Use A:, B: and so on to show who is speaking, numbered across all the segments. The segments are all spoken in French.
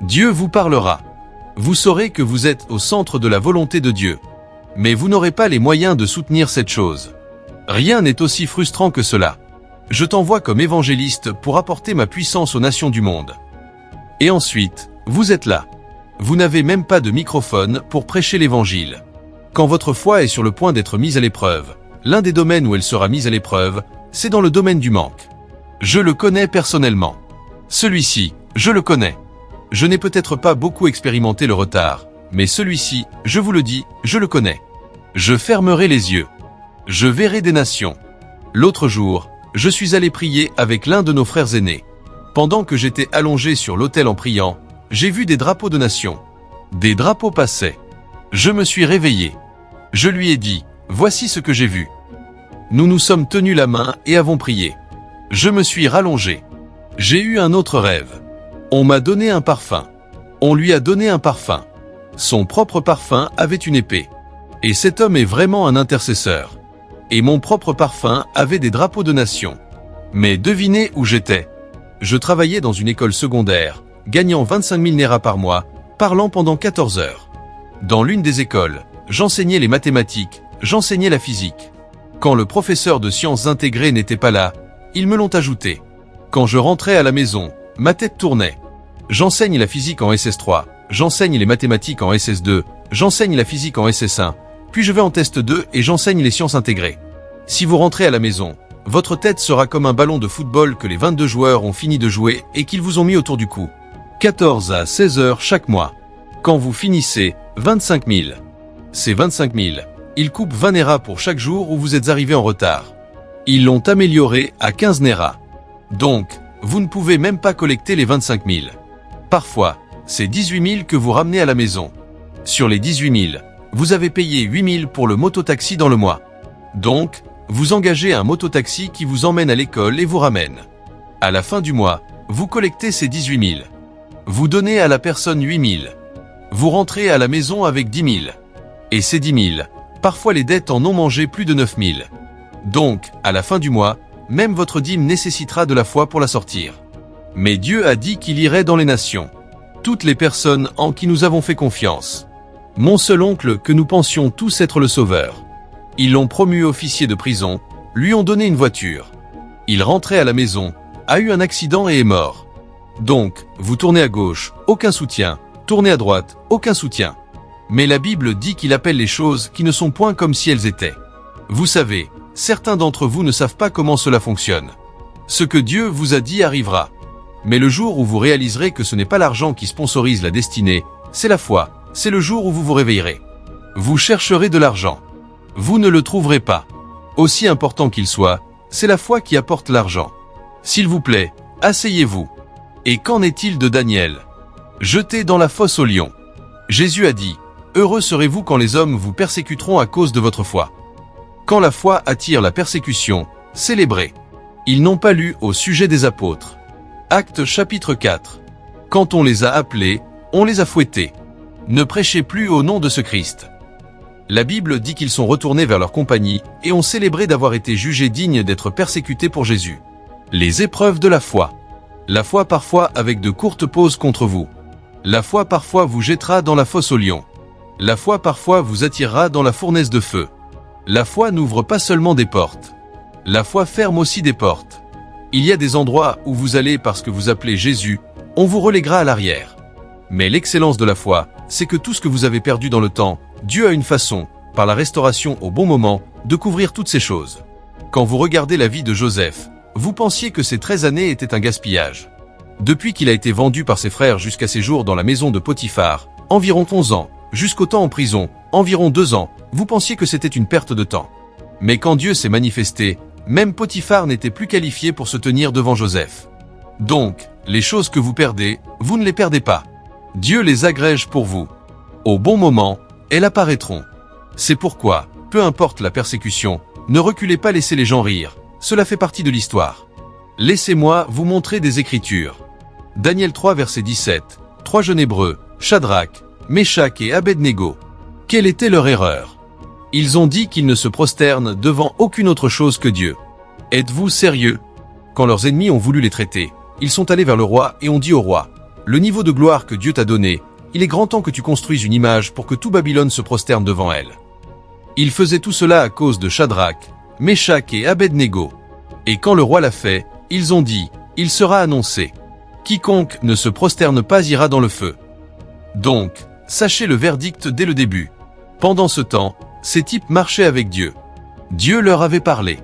A: Dieu vous parlera. Vous saurez que vous êtes au centre de la volonté de Dieu. Mais vous n'aurez pas les moyens de soutenir cette chose. Rien n'est aussi frustrant que cela. Je t'envoie comme évangéliste pour apporter ma puissance aux nations du monde. Et ensuite, vous êtes là. Vous n'avez même pas de microphone pour prêcher l'évangile. Quand votre foi est sur le point d'être mise à l'épreuve, l'un des domaines où elle sera mise à l'épreuve, c'est dans le domaine du manque. Je le connais personnellement. Celui-ci, je le connais. Je n'ai peut-être pas beaucoup expérimenté le retard, mais celui-ci, je vous le dis, je le connais. Je fermerai les yeux. Je verrai des nations. L'autre jour, je suis allé prier avec l'un de nos frères aînés. Pendant que j'étais allongé sur l'autel en priant, j'ai vu des drapeaux de nations. Des drapeaux passaient. Je me suis réveillé. Je lui ai dit, voici ce que j'ai vu. Nous nous sommes tenus la main et avons prié. Je me suis rallongé. J'ai eu un autre rêve. On m'a donné un parfum. On lui a donné un parfum. Son propre parfum avait une épée. Et cet homme est vraiment un intercesseur. Et mon propre parfum avait des drapeaux de nations. Mais devinez où j'étais. Je travaillais dans une école secondaire, gagnant 25 000 Naira par mois, parlant pendant 14 heures. Dans l'une des écoles, j'enseignais les mathématiques, j'enseignais la physique. Quand le professeur de sciences intégrées n'était pas là, ils me l'ont ajouté. Quand je rentrais à la maison, ma tête tournait. J'enseigne la physique en SS3, j'enseigne les mathématiques en SS2, j'enseigne la physique en SS1, puis je vais en test 2 et j'enseigne les sciences intégrées. Si vous rentrez à la maison, votre tête sera comme un ballon de football que les 22 joueurs ont fini de jouer et qu'ils vous ont mis autour du cou. 14 à 16 heures chaque mois. Quand vous finissez, 25 000. C'est 25 000. Ils coupent 20 Naira pour chaque jour où vous êtes arrivé en retard. Ils l'ont amélioré à 15 Naira. Donc, vous ne pouvez même pas collecter les 25 000. Parfois, c'est 18 000 que vous ramenez à la maison. Sur les 18 000, vous avez payé 8 000 pour le mototaxi dans le mois. Donc, vous engagez un mototaxi qui vous emmène à l'école et vous ramène. À la fin du mois, vous collectez ces 18 000. Vous donnez à la personne 8 000. Vous rentrez à la maison avec 10 000. Et ces 10 000, parfois les dettes en ont mangé plus de 9 000. Donc, à la fin du mois, même votre dîme nécessitera de la foi pour la sortir. Mais Dieu a dit qu'il irait dans les nations. Toutes les personnes en qui nous avons fait confiance. Mon seul oncle que nous pensions tous être le sauveur. Ils l'ont promu officier de prison, lui ont donné une voiture. Il rentrait à la maison, a eu un accident et est mort. Donc, vous tournez à gauche, aucun soutien, tournez à droite, aucun soutien. Mais la Bible dit qu'il appelle les choses qui ne sont point comme si elles étaient. Vous savez, certains d'entre vous ne savent pas comment cela fonctionne. Ce que Dieu vous a dit arrivera. Mais le jour où vous réaliserez que ce n'est pas l'argent qui sponsorise la destinée, c'est la foi, c'est le jour où vous vous réveillerez. Vous chercherez de l'argent. Vous ne le trouverez pas. Aussi important qu'il soit, c'est la foi qui apporte l'argent. S'il vous plaît, asseyez-vous. Et qu'en est-il de Daniel? Jeté dans la fosse aux lions. Jésus a dit, « Heureux serez-vous quand les hommes vous persécuteront à cause de votre foi. » Quand la foi attire la persécution, célébrez. Ils n'ont pas lu au sujet des apôtres. Actes chapitre 4. Quand on les a appelés, on les a fouettés. Ne prêchez plus au nom de ce Christ. La Bible dit qu'ils sont retournés vers leur compagnie et ont célébré d'avoir été jugés dignes d'être persécutés pour Jésus. Les épreuves de la foi. La foi parfois avec de courtes pauses contre vous. La foi parfois vous jettera dans la fosse aux lions. La foi parfois vous attirera dans la fournaise de feu. La foi n'ouvre pas seulement des portes. La foi ferme aussi des portes. Il y a des endroits où vous allez parce que vous appelez Jésus, on vous reléguera à l'arrière. Mais l'excellence de la foi, c'est que tout ce que vous avez perdu dans le temps, Dieu a une façon, par la restauration au bon moment, de couvrir toutes ces choses. Quand vous regardez la vie de Joseph, vous pensiez que ces 13 années étaient un gaspillage. Depuis qu'il a été vendu par ses frères jusqu'à ses jours dans la maison de Potiphar, environ 11 ans, jusqu'au temps en prison, environ 2 ans, vous pensiez que c'était une perte de temps. Mais quand Dieu s'est manifesté, même Potiphar n'était plus qualifié pour se tenir devant Joseph. Donc, les choses que vous perdez, vous ne les perdez pas. Dieu les agrège pour vous. Au bon moment, elles apparaîtront. C'est pourquoi, peu importe la persécution, ne reculez pas, laissez les gens rire. Cela fait partie de l'histoire. Laissez-moi vous montrer des Écritures. Daniel 3 verset 17. 3 jeunes Hébreux, Shadrach, Meshach et Abednego. Quelle était leur erreur? Ils ont dit qu'ils ne se prosternent devant aucune autre chose que Dieu. Êtes-vous sérieux? Quand leurs ennemis ont voulu les traiter, ils sont allés vers le roi et ont dit au roi, « le niveau de gloire que Dieu t'a donné, il est grand temps que tu construises une image pour que tout Babylone se prosterne devant elle. » Il faisait tout cela à cause de Shadrach, Meshach et Abed-Négo. Et quand le roi l'a fait, ils ont dit, « Il sera annoncé. Quiconque ne se prosterne pas ira dans le feu. » Donc, sachez le verdict dès le début. Pendant ce temps, ces types marchaient avec Dieu. Dieu leur avait parlé.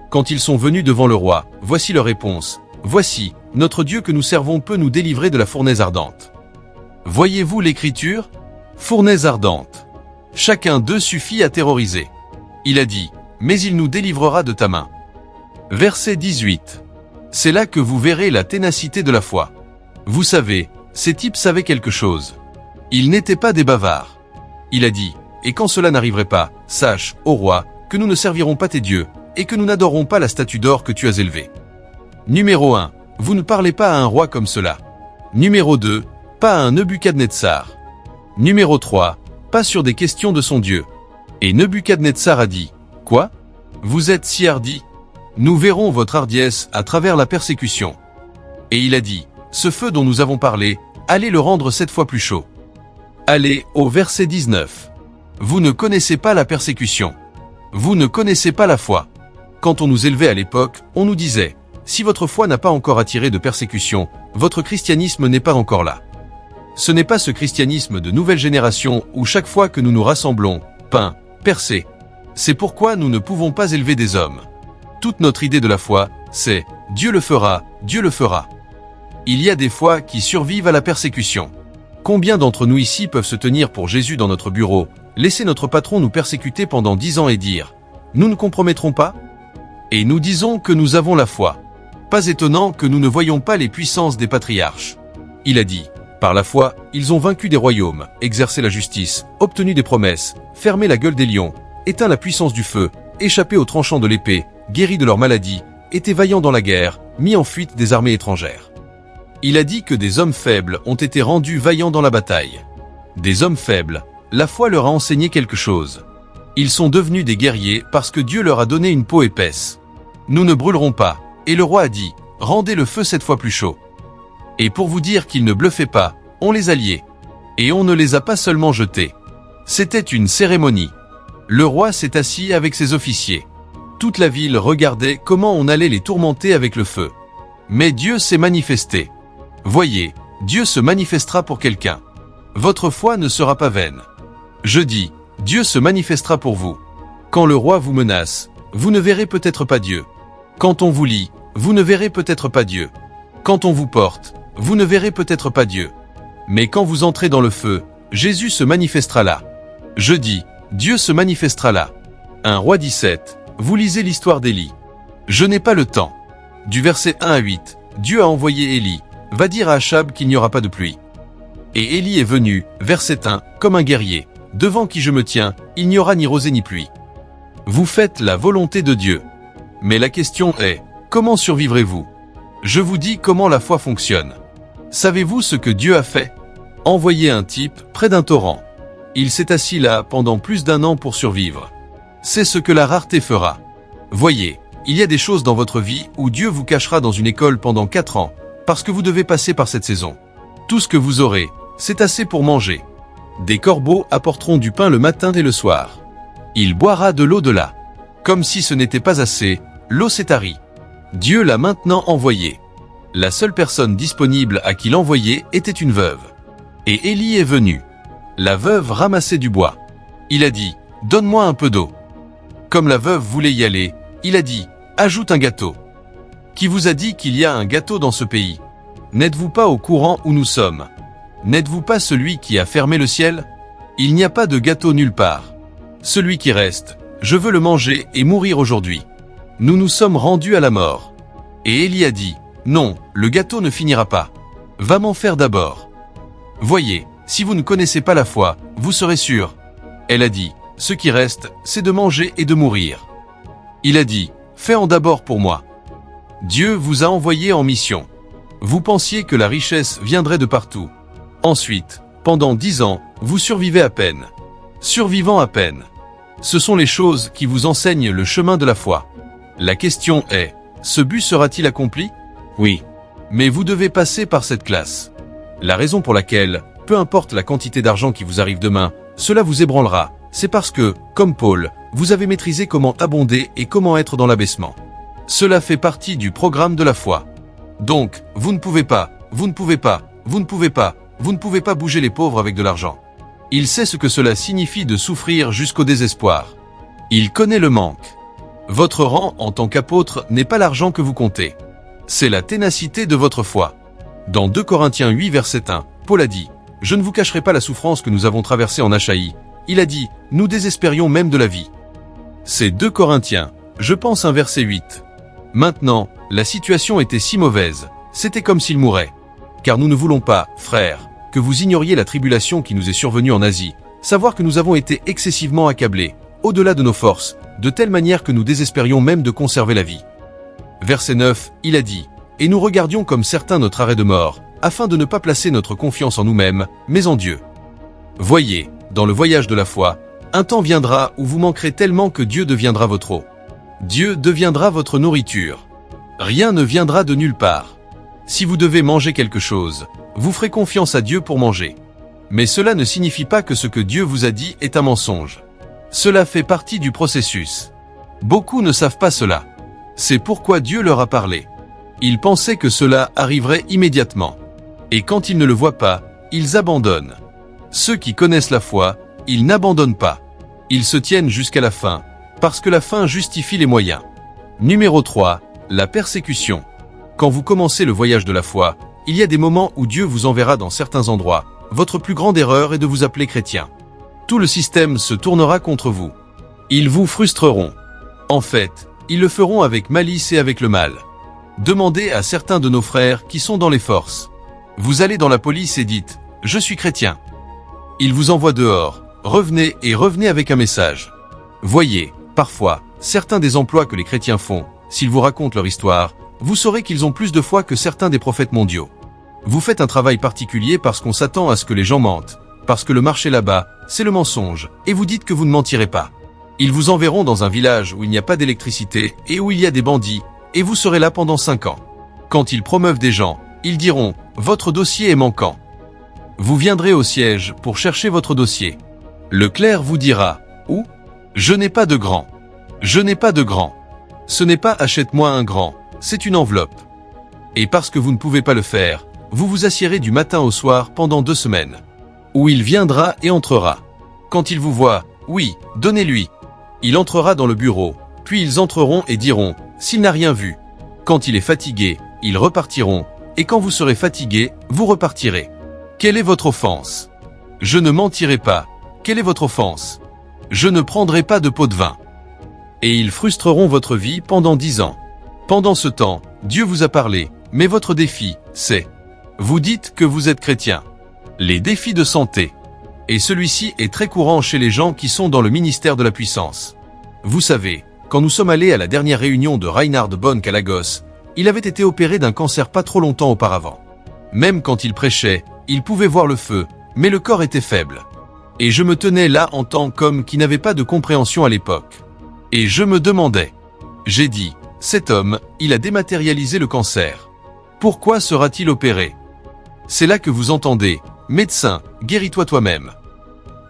A: Quand ils sont venus devant le roi, voici leur réponse. « Voici, notre Dieu que nous servons peut nous délivrer de la fournaise ardente. » Voyez-vous l'écriture? Fournaise ardente. Chacun d'eux suffit à terroriser. Il a dit, « Mais il nous délivrera de ta main. » Verset 18. C'est là que vous verrez la ténacité de la foi. Vous savez, ces types savaient quelque chose. Ils n'étaient pas des bavards. Il a dit, « Et quand cela n'arriverait pas, sache, ô roi, que nous ne servirons pas tes dieux, et que nous n'adorerons pas la statue d'or que tu as élevée. » Numéro 1. Vous ne parlez pas à un roi comme cela. Numéro 2. Pas à un Nebuchadnezzar. Numéro 3. Pas sur des questions de son Dieu. Et Nebuchadnezzar a dit, « Quoi? Vous êtes si hardi? Nous verrons votre hardiesse à travers la persécution. » Et il a dit, « Ce feu dont nous avons parlé, allez le rendre 7 fois plus chaud. » Allez au verset 19. Vous ne connaissez pas la persécution. Vous ne connaissez pas la foi. Quand on nous élevait à l'époque, on nous disait, « Si votre foi n'a pas encore attiré de persécution, votre christianisme n'est pas encore là. » Ce n'est pas ce christianisme de nouvelle génération où chaque fois que nous nous rassemblons, pain, percé. C'est pourquoi nous ne pouvons pas élever des hommes. Toute notre idée de la foi, c'est « Dieu le fera, Dieu le fera ». Il y a des fois qui survivent à la persécution. Combien d'entre nous ici peuvent se tenir pour Jésus dans notre bureau, laisser notre patron nous persécuter pendant 10 ans et dire « Nous ne compromettrons pas ?» Et nous disons que nous avons la foi. Pas étonnant que nous ne voyions pas les puissances des patriarches. Il a dit, par la foi, ils ont vaincu des royaumes, exercé la justice, obtenu des promesses, fermé la gueule des lions, éteint la puissance du feu, échappé aux tranchants de l'épée, guéri de leur maladie, été vaillants dans la guerre, mis en fuite des armées étrangères. Il a dit que des hommes faibles ont été rendus vaillants dans la bataille. Des hommes faibles, la foi leur a enseigné quelque chose. Ils sont devenus des guerriers parce que Dieu leur a donné une peau épaisse. Nous ne brûlerons pas. Et le roi a dit, rendez le feu 7 fois plus chaud. Et pour vous dire qu'ils ne bluffaient pas, on les a liés. Et on ne les a pas seulement jetés. C'était une cérémonie. Le roi s'est assis avec ses officiers. Toute la ville regardait comment on allait les tourmenter avec le feu. Mais Dieu s'est manifesté. Voyez, Dieu se manifestera pour quelqu'un. Votre foi ne sera pas vaine. Je dis, Dieu se manifestera pour vous. Quand le roi vous menace, vous ne verrez peut-être pas Dieu. Quand on vous lie, vous ne verrez peut-être pas Dieu. Quand on vous porte, vous ne verrez peut-être pas Dieu. Mais quand vous entrez dans le feu, Jésus se manifestera là. Je dis, Dieu se manifestera là. 1 Roi 17, vous lisez l'histoire d'Élie. Je n'ai pas le temps. Du verset 1 à 8, Dieu a envoyé Élie, va dire à Achab qu'il n'y aura pas de pluie. Et Élie est venu, verset 1, comme un guerrier, devant qui je me tiens, il n'y aura ni rosée ni pluie. Vous faites la volonté de Dieu. Mais la question est, comment survivrez-vous? Je vous dis comment la foi fonctionne. Savez-vous ce que Dieu a fait? Envoyer un type près d'un torrent. Il s'est assis là pendant plus d'1 an pour survivre. C'est ce que la rareté fera. Voyez, il y a des choses dans votre vie où Dieu vous cachera dans une école pendant 4 ans, parce que vous devez passer par cette saison. Tout ce que vous aurez, c'est assez pour manger. Des corbeaux apporteront du pain le matin et le soir. Il boira de l'eau de là. Comme si ce n'était pas assez, l'eau s'est tarie. Dieu l'a maintenant envoyé. La seule personne disponible à qui l'envoyer était une veuve. Et Élie est venu. La veuve ramassait du bois. Il a dit, donne-moi un peu d'eau. Comme la veuve voulait y aller, il a dit, ajoute un gâteau. Qui vous a dit qu'il y a un gâteau dans ce pays? N'êtes-vous pas au courant où nous sommes? N'êtes-vous pas celui qui a fermé le ciel? Il n'y a pas de gâteau nulle part. Celui qui reste, je veux le manger et mourir aujourd'hui. Nous nous sommes rendus à la mort. Et Élie a dit, non, le gâteau ne finira pas. Va m'en faire d'abord. Voyez, si vous ne connaissez pas la foi, vous serez sûr. Elle a dit, ce qui reste, c'est de manger et de mourir. Il a dit, fais-en d'abord pour moi. Dieu vous a envoyé en mission. Vous pensiez que la richesse viendrait de partout. Ensuite, pendant 10 ans, vous survivez à peine. Survivant à peine. Ce sont les choses qui vous enseignent le chemin de la foi. La question est, ce but sera-t-il accompli? Oui. Mais vous devez passer par cette classe. La raison pour laquelle, peu importe la quantité d'argent qui vous arrive demain, cela vous ébranlera, c'est parce que, comme Paul, vous avez maîtrisé comment abonder et comment être dans l'abaissement. Cela fait partie du programme de la foi. Donc, vous ne pouvez pas bouger les pauvres avec de l'argent. Il sait ce que cela signifie de souffrir jusqu'au désespoir. Il connaît le manque. Votre rang en tant qu'apôtre n'est pas l'argent que vous comptez. C'est la ténacité de votre foi. Dans 2 Corinthiens 8 verset 1, Paul a dit « Je ne vous cacherai pas la souffrance que nous avons traversée en Achaïe. » Il a dit « Nous désespérions même de la vie. » C'est 2 Corinthiens, je pense un verset 8. Maintenant, la situation était si mauvaise, c'était comme s'il mourait. Car nous ne voulons pas, frères, que vous ignoriez la tribulation qui nous est survenue en Asie, savoir que nous avons été excessivement accablés, au-delà de nos forces, de telle manière que nous désespérions même de conserver la vie. Verset 9, il a dit « Et nous regardions comme certains notre arrêt de mort, afin de ne pas placer notre confiance en nous-mêmes, mais en Dieu. » Voyez, dans le voyage de la foi, un temps viendra où vous manquerez tellement que Dieu deviendra votre eau. Dieu deviendra votre nourriture. Rien ne viendra de nulle part. Si vous devez manger quelque chose, vous ferez confiance à Dieu pour manger. Mais cela ne signifie pas que ce que Dieu vous a dit est un mensonge. Cela fait partie du processus. Beaucoup ne savent pas cela. C'est pourquoi Dieu leur a parlé. Ils pensaient que cela arriverait immédiatement. Et quand ils ne le voient pas, ils abandonnent. Ceux qui connaissent la foi, ils n'abandonnent pas. Ils se tiennent jusqu'à la fin, parce que la fin justifie les moyens. Numéro 3, la persécution. Quand vous commencez le voyage de la foi, il y a des moments où Dieu vous enverra dans certains endroits. Votre plus grande erreur est de vous appeler chrétien. Tout le système se tournera contre vous. Ils vous frustreront. En fait, ils le feront avec malice et avec le mal. Demandez à certains de nos frères qui sont dans les forces. Vous allez dans la police et dites « Je suis chrétien ». Ils vous envoient dehors. Revenez et revenez avec un message. Voyez, parfois, certains des emplois que les chrétiens font, s'ils vous racontent leur histoire, vous saurez qu'ils ont plus de foi que certains des prophètes mondiaux. Vous faites un travail particulier parce qu'on s'attend à ce que les gens mentent, parce que le marché là-bas, c'est le mensonge, et vous dites que vous ne mentirez pas. Ils vous enverront dans un village où il n'y a pas d'électricité et où il y a des bandits, et vous serez là pendant 5 ans. Quand ils promeuvent des gens, ils diront « Votre dossier est manquant ». Vous viendrez au siège pour chercher votre dossier. Le clerc vous dira « Où ? Je n'ai pas de grand. Je n'ai pas de grand. Ce n'est pas achète-moi un grand, c'est une enveloppe. » Et parce que vous ne pouvez pas le faire, vous vous assiérez du matin au soir pendant 2 semaines. Où il viendra et entrera. Quand il vous voit, oui, donnez-lui. Il entrera dans le bureau, puis ils entreront et diront, s'il n'a rien vu. Quand il est fatigué, ils repartiront, et quand vous serez fatigué, vous repartirez. Quelle est votre offense? Je ne mentirai pas. Quelle est votre offense? Je ne prendrai pas de pot de vin. Et ils frustreront votre vie pendant 10 ans. Pendant ce temps, Dieu vous a parlé, mais votre défi, c'est... Vous dites que vous êtes chrétien. Les défis de santé. Et celui-ci est très courant chez les gens qui sont dans le ministère de la puissance. Vous savez, quand nous sommes allés à la dernière réunion de Reinhard Bonk à Lagos, il avait été opéré d'un cancer pas trop longtemps auparavant. Même quand il prêchait, il pouvait voir le feu, mais le corps était faible. Et je me tenais là en tant qu'homme qui n'avait pas de compréhension à l'époque. Et je me demandais. J'ai dit, cet homme, il a dématérialisé le cancer. Pourquoi sera-t-il opéré? C'est là que vous entendez, médecin, guéris-toi toi-même.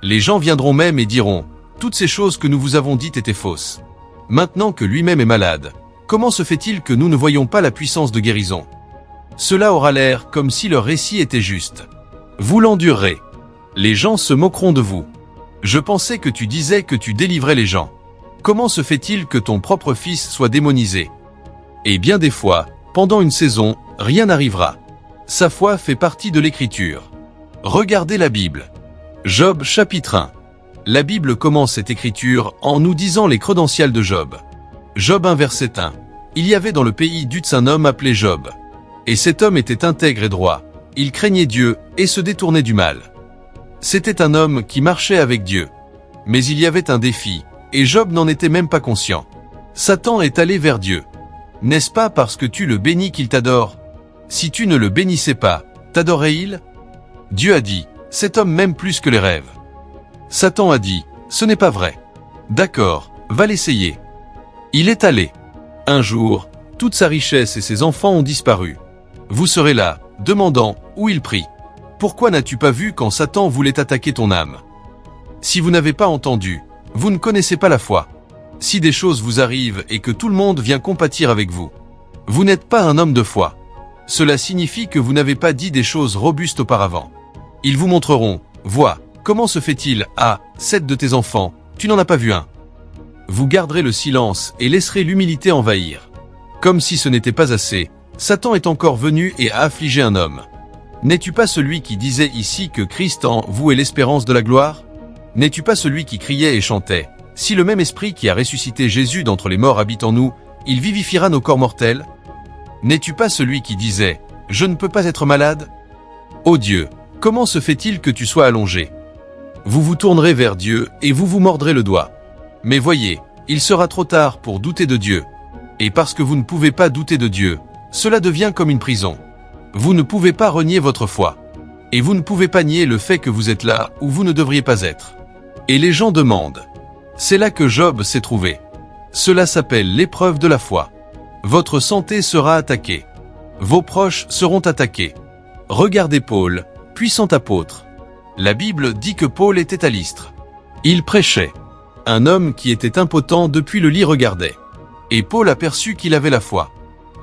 A: Les gens viendront même et diront, toutes ces choses que nous vous avons dites étaient fausses. Maintenant que lui-même est malade, comment se fait-il que nous ne voyons pas la puissance de guérison? Cela aura l'air comme si leur récit était juste. Vous l'endurerez. Les gens se moqueront de vous. Je pensais que tu disais que tu délivrais les gens. Comment se fait-il que ton propre fils soit démonisé? Et bien des fois, pendant une saison, rien n'arrivera. Sa foi fait partie de l'écriture. Regardez la Bible. Job chapitre 1. La Bible commence cette écriture en nous disant les credensiales de Job. Job 1 verset 1. Il y avait dans le pays d'Uz un homme appelé Job. Et cet homme était intègre et droit. Il craignait Dieu et se détournait du mal. C'était un homme qui marchait avec Dieu. Mais il y avait un défi, et Job n'en était même pas conscient. Satan est allé vers Dieu. N'est-ce pas parce que tu le bénis qu'il t'adore? Si tu ne le bénissais pas, t'adorerait-il? Dieu a dit, cet homme m'aime plus que les rêves. Satan a dit, ce n'est pas vrai. D'accord, va l'essayer. Il est allé. Un jour, toute sa richesse et ses enfants ont disparu. Vous serez là, demandant où il prie. Pourquoi n'as-tu pas vu quand Satan voulait attaquer ton âme? Si vous n'avez pas entendu, vous ne connaissez pas la foi. Si des choses vous arrivent et que tout le monde vient compatir avec vous, vous n'êtes pas un homme de foi. Cela signifie que vous n'avez pas dit des choses robustes auparavant. Ils vous montreront, vois, comment se fait-il, 7 de tes enfants, tu n'en as pas vu un. Vous garderez le silence et laisserez l'humilité envahir. Comme si ce n'était pas assez, Satan est encore venu et a affligé un homme. N'es-tu pas celui qui disait ici que Christ en vous est l'espérance de la gloire? N'es-tu pas celui qui criait et chantait, si le même esprit qui a ressuscité Jésus d'entre les morts habite en nous, il vivifiera nos corps mortels? N'es-tu pas celui qui disait, je ne peux pas être malade? Ô Dieu, comment se fait-il que tu sois allongé? Vous vous tournerez vers Dieu et vous vous mordrez le doigt. Mais voyez, il sera trop tard pour douter de Dieu. Et parce que vous ne pouvez pas douter de Dieu, cela devient comme une prison. Vous ne pouvez pas renier votre foi. Et vous ne pouvez pas nier le fait que vous êtes là où vous ne devriez pas être. Et les gens demandent. C'est là que Job s'est trouvé. Cela s'appelle l'épreuve de la foi. Votre santé sera attaquée. Vos proches seront attaqués. Regardez Paul, puissant apôtre. La Bible dit que Paul était à Lystre. Il prêchait. Un homme qui était impotent depuis le lit regardait. Et Paul aperçut qu'il avait la foi.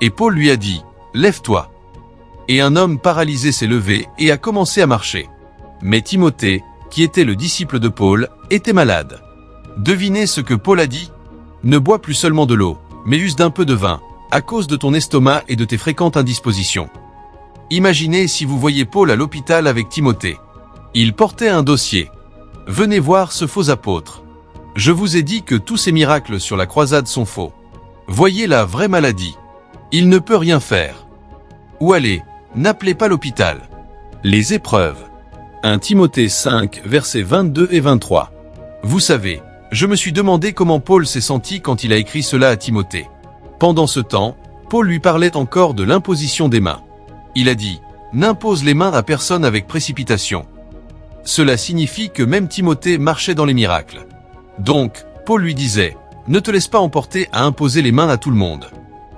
A: Et Paul lui a dit, lève-toi. Et un homme paralysé s'est levé et a commencé à marcher. Mais Timothée, qui était le disciple de Paul, était malade. Devinez ce que Paul a dit? Ne bois plus seulement de l'eau, mais use d'un peu de vin, à cause de ton estomac et de tes fréquentes indispositions. Imaginez si vous voyez Paul à l'hôpital avec Timothée. Il portait un dossier. Venez voir ce faux apôtre. Je vous ai dit que tous ces miracles sur la croisade sont faux. Voyez la vraie maladie. Il ne peut rien faire. Où aller? N'appelez pas l'hôpital. Les épreuves. 1 Timothée 5, versets 22 et 23. Vous savez, je me suis demandé comment Paul s'est senti quand il a écrit cela à Timothée. Pendant ce temps, Paul lui parlait encore de l'imposition des mains. Il a dit, n'impose les mains à personne avec précipitation. Cela signifie que même Timothée marchait dans les miracles. Donc, Paul lui disait, ne te laisse pas emporter à imposer les mains à tout le monde.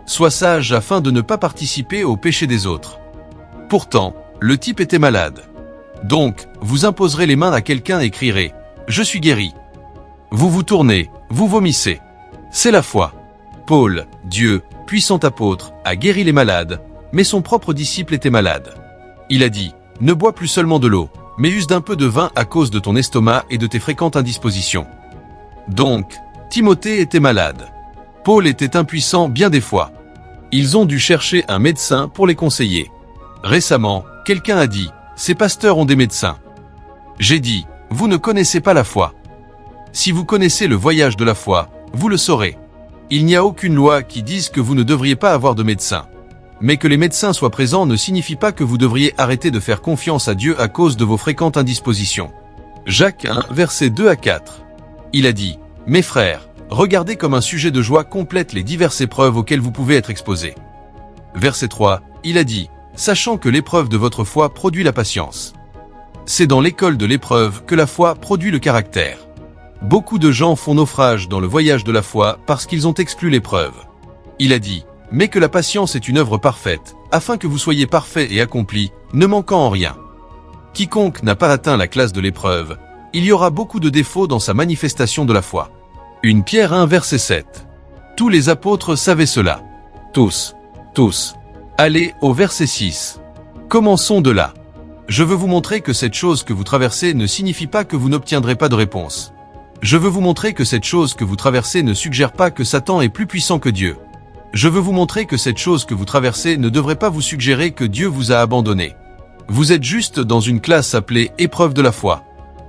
A: Sois sage afin de ne pas participer au péché des autres. Pourtant, le type était malade. Donc, vous imposerez les mains à quelqu'un et crierez, je suis guéri. Vous vous tournez, vous vomissez. C'est la foi. Paul, Dieu, puissant apôtre, a guéri les malades, mais son propre disciple était malade. Il a dit, ne bois plus seulement de l'eau, mais use d'un peu de vin à cause de ton estomac et de tes fréquentes indispositions. Donc, Timothée était malade. Paul était impuissant bien des fois. Ils ont dû chercher un médecin pour les conseiller. Récemment, quelqu'un a dit, ces pasteurs ont des médecins. J'ai dit, vous ne connaissez pas la foi. Si vous connaissez le voyage de la foi, vous le saurez. Il n'y a aucune loi qui dise que vous ne devriez pas avoir de médecin. Mais que les médecins soient présents ne signifie pas que vous devriez arrêter de faire confiance à Dieu à cause de vos fréquentes indispositions. Jacques 1, versets 2 à 4. Il a dit, mes frères, regardez comme un sujet de joie complète les diverses épreuves auxquelles vous pouvez être exposés. Verset 3, il a dit, sachant que l'épreuve de votre foi produit la patience. C'est dans l'école de l'épreuve que la foi produit le caractère. Beaucoup de gens font naufrage dans le voyage de la foi parce qu'ils ont exclu l'épreuve. Il a dit, mais que la patience est une œuvre parfaite, afin que vous soyez parfaits et accomplis, ne manquant en rien. Quiconque n'a pas atteint la classe de l'épreuve, il y aura beaucoup de défauts dans sa manifestation de la foi. 1 Pierre 1 verset 7. Tous les apôtres savaient cela. Tous. Allez au verset 6. Commençons de là. Je veux vous montrer que cette chose que vous traversez ne signifie pas que vous n'obtiendrez pas de réponse. Je veux vous montrer que cette chose que vous traversez ne suggère pas que Satan est plus puissant que Dieu. Je veux vous montrer que cette chose que vous traversez ne devrait pas vous suggérer que Dieu vous a abandonné. Vous êtes juste dans une classe appelée épreuve de la foi.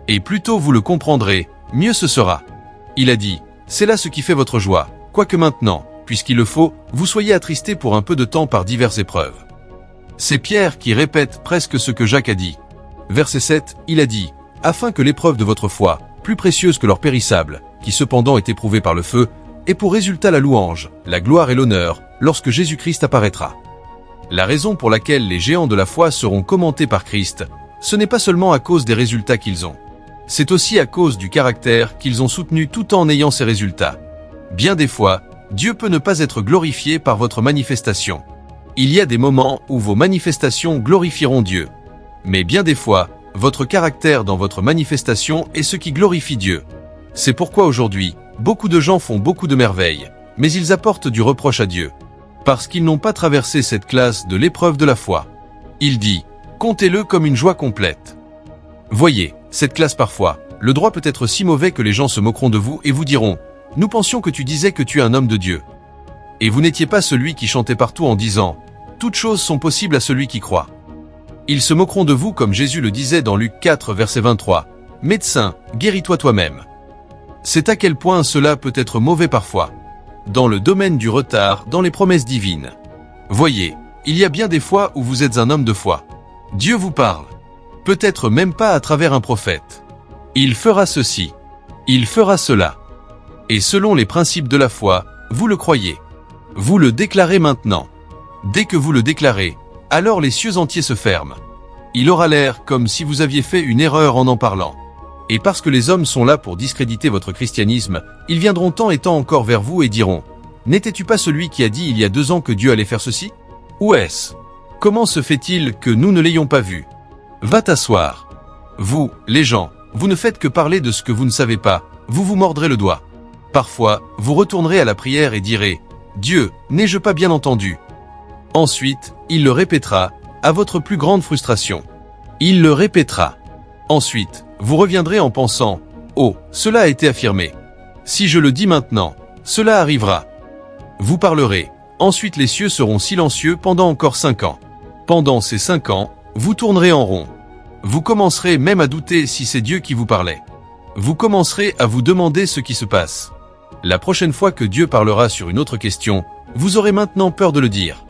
A: Et plus tôt vous le comprendrez, mieux ce sera. Il a dit, c'est là ce qui fait votre joie, quoique maintenant, puisqu'il le faut, vous soyez attristés pour un peu de temps par diverses épreuves. C'est Pierre qui répète presque ce que Jacques a dit. Verset 7, il a dit, afin que l'épreuve de votre foi, plus précieuse que l'or périssable, qui cependant est éprouvée par le feu, ait pour résultat la louange, la gloire et l'honneur, lorsque Jésus-Christ apparaîtra. La raison pour laquelle les géants de la foi seront commentés par Christ, ce n'est pas seulement à cause des résultats qu'ils ont. C'est aussi à cause du caractère qu'ils ont soutenu tout en ayant ces résultats. Bien des fois, Dieu peut ne pas être glorifié par votre manifestation. Il y a des moments où vos manifestations glorifieront Dieu. Mais bien des fois, votre caractère dans votre manifestation est ce qui glorifie Dieu. C'est pourquoi aujourd'hui, beaucoup de gens font beaucoup de merveilles, mais ils apportent du reproche à Dieu. Parce qu'ils n'ont pas traversé cette classe de l'épreuve de la foi. Il dit, comptez-le comme une joie complète. Voyez, cette classe parfois, le droit peut être si mauvais que les gens se moqueront de vous et vous diront, nous pensions que tu disais que tu es un homme de Dieu. Et vous n'étiez pas celui qui chantait partout en disant, toutes choses sont possibles à celui qui croit. Ils se moqueront de vous comme Jésus le disait dans Luc 4 verset 23, médecin, guéris-toi toi-même. C'est à quel point cela peut être mauvais parfois. Dans le domaine du retard, dans les promesses divines. Voyez, il y a bien des fois où vous êtes un homme de foi. Dieu vous parle. Peut-être même pas à travers un prophète. Il fera ceci. Il fera cela. Et selon les principes de la foi, vous le croyez. Vous le déclarez maintenant. Dès que vous le déclarez, alors les cieux entiers se ferment. Il aura l'air comme si vous aviez fait une erreur en parlant. Et parce que les hommes sont là pour discréditer votre christianisme, ils viendront temps et temps encore vers vous et diront « N'étais-tu pas celui qui a dit il y a 2 ans que Dieu allait faire ceci ? Où est-ce ? Comment se fait-il que nous ne l'ayons pas vu ? Va t'asseoir. Vous, les gens, vous ne faites que parler de ce que vous ne savez pas, vous vous mordrez le doigt. Parfois, vous retournerez à la prière et direz « Dieu, n'ai-je pas bien entendu ?» Ensuite, il le répétera, à votre plus grande frustration. Il le répétera. Ensuite, vous reviendrez en pensant « Oh, cela a été affirmé. Si je le dis maintenant, cela arrivera. » Vous parlerez. Ensuite les cieux seront silencieux pendant encore 5 ans. Pendant ces 5 ans, vous tournerez en rond. Vous commencerez même à douter si c'est Dieu qui vous parlait. Vous commencerez à vous demander ce qui se passe. La prochaine fois que Dieu parlera sur une autre question, vous aurez maintenant peur de le dire.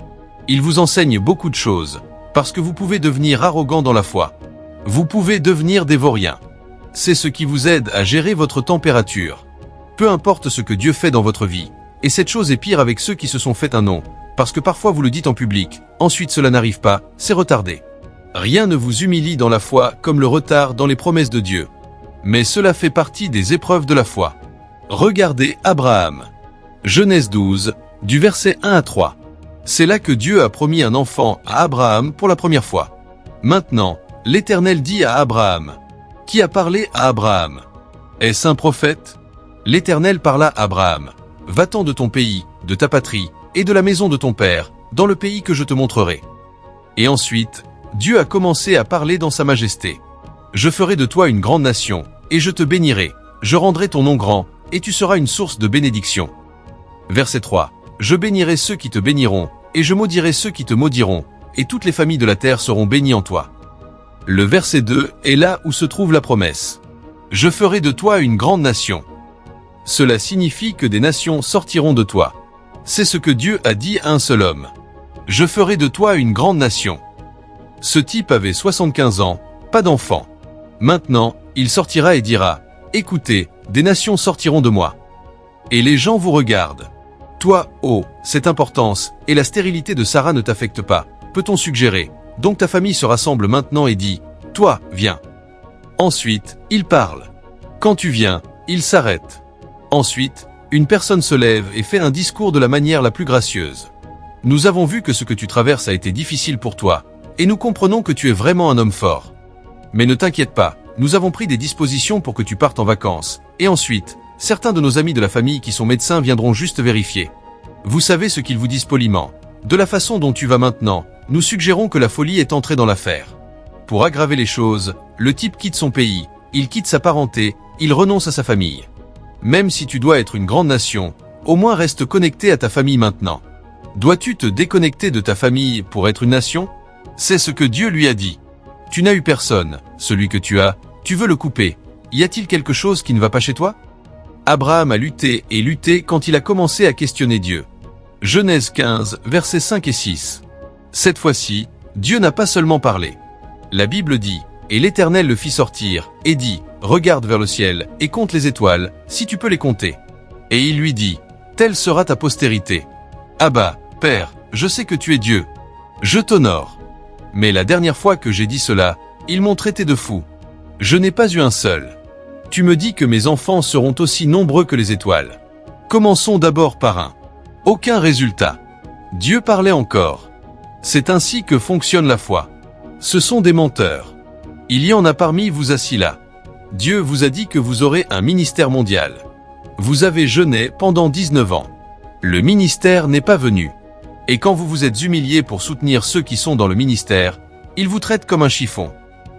A: Il vous enseigne beaucoup de choses, parce que vous pouvez devenir arrogant dans la foi. Vous pouvez devenir dévorien. C'est ce qui vous aide à gérer votre température. Peu importe ce que Dieu fait dans votre vie. Et cette chose est pire avec ceux qui se sont fait un nom, parce que parfois vous le dites en public, ensuite cela n'arrive pas, c'est retardé. Rien ne vous humilie dans la foi comme le retard dans les promesses de Dieu. Mais cela fait partie des épreuves de la foi. Regardez Abraham. Genèse 12, du verset 1 à 3. C'est là que Dieu a promis un enfant à Abraham pour la première fois. Maintenant, l'Éternel dit à Abraham. Qui a parlé à Abraham? Est-ce un prophète? L'Éternel parla à Abraham. Va-t'en de ton pays, de ta patrie, et de la maison de ton père, dans le pays que je te montrerai. Et ensuite, Dieu a commencé à parler dans sa majesté. Je ferai de toi une grande nation, et je te bénirai. Je rendrai ton nom grand, et tu seras une source de bénédiction. Verset 3. Je bénirai ceux qui te béniront, et je maudirai ceux qui te maudiront, et toutes les familles de la terre seront bénies en toi. Le verset 2 est là où se trouve la promesse. Je ferai de toi une grande nation. Cela signifie que des nations sortiront de toi. C'est ce que Dieu a dit à un seul homme. Je ferai de toi une grande nation. Ce type avait 75 ans, pas d'enfant. Maintenant, il sortira et dira, écoutez, des nations sortiront de moi. Et les gens vous regardent. Toi, oh, cette importance et la stérilité de Sarah ne t'affectent pas, peut-on suggérer. Donc ta famille se rassemble maintenant et dit, toi, viens. Ensuite, il parle. Quand tu viens, il s'arrête. Ensuite, une personne se lève et fait un discours de la manière la plus gracieuse. Nous avons vu que ce que tu traverses a été difficile pour toi, et nous comprenons que tu es vraiment un homme fort. Mais ne t'inquiète pas, nous avons pris des dispositions pour que tu partes en vacances, et ensuite, certains de nos amis de la famille qui sont médecins viendront juste vérifier. Vous savez ce qu'ils vous disent poliment. De la façon dont tu vas maintenant, nous suggérons que la folie est entrée dans l'affaire. Pour aggraver les choses, le type quitte son pays, il quitte sa parenté, il renonce à sa famille. Même si tu dois être une grande nation, au moins reste connecté à ta famille maintenant. Dois-tu te déconnecter de ta famille pour être une nation? C'est ce que Dieu lui a dit. Tu n'as eu personne, celui que tu as, tu veux le couper. Y a-t-il quelque chose qui ne va pas chez toi? Abraham a lutté et lutté quand il a commencé à questionner Dieu. Genèse 15, versets 5 et 6. Cette fois-ci, Dieu n'a pas seulement parlé. La Bible dit, et l'Éternel le fit sortir, et dit, regarde vers le ciel, et compte les étoiles, si tu peux les compter. Et il lui dit, telle sera ta postérité. Abba, Père, je sais que tu es Dieu. Je t'honore. Mais la dernière fois que j'ai dit cela, ils m'ont traité de fou. Je n'ai pas eu un seul. Tu me dis que mes enfants seront aussi nombreux que les étoiles. Commençons d'abord par un. Aucun résultat. Dieu parlait encore. C'est ainsi que fonctionne la foi. Ce sont des menteurs. Il y en a parmi vous assis là. Dieu vous a dit que vous aurez un ministère mondial. Vous avez jeûné pendant 19 ans. Le ministère n'est pas venu. Et quand vous vous êtes humilié pour soutenir ceux qui sont dans le ministère, ils vous traitent comme un chiffon.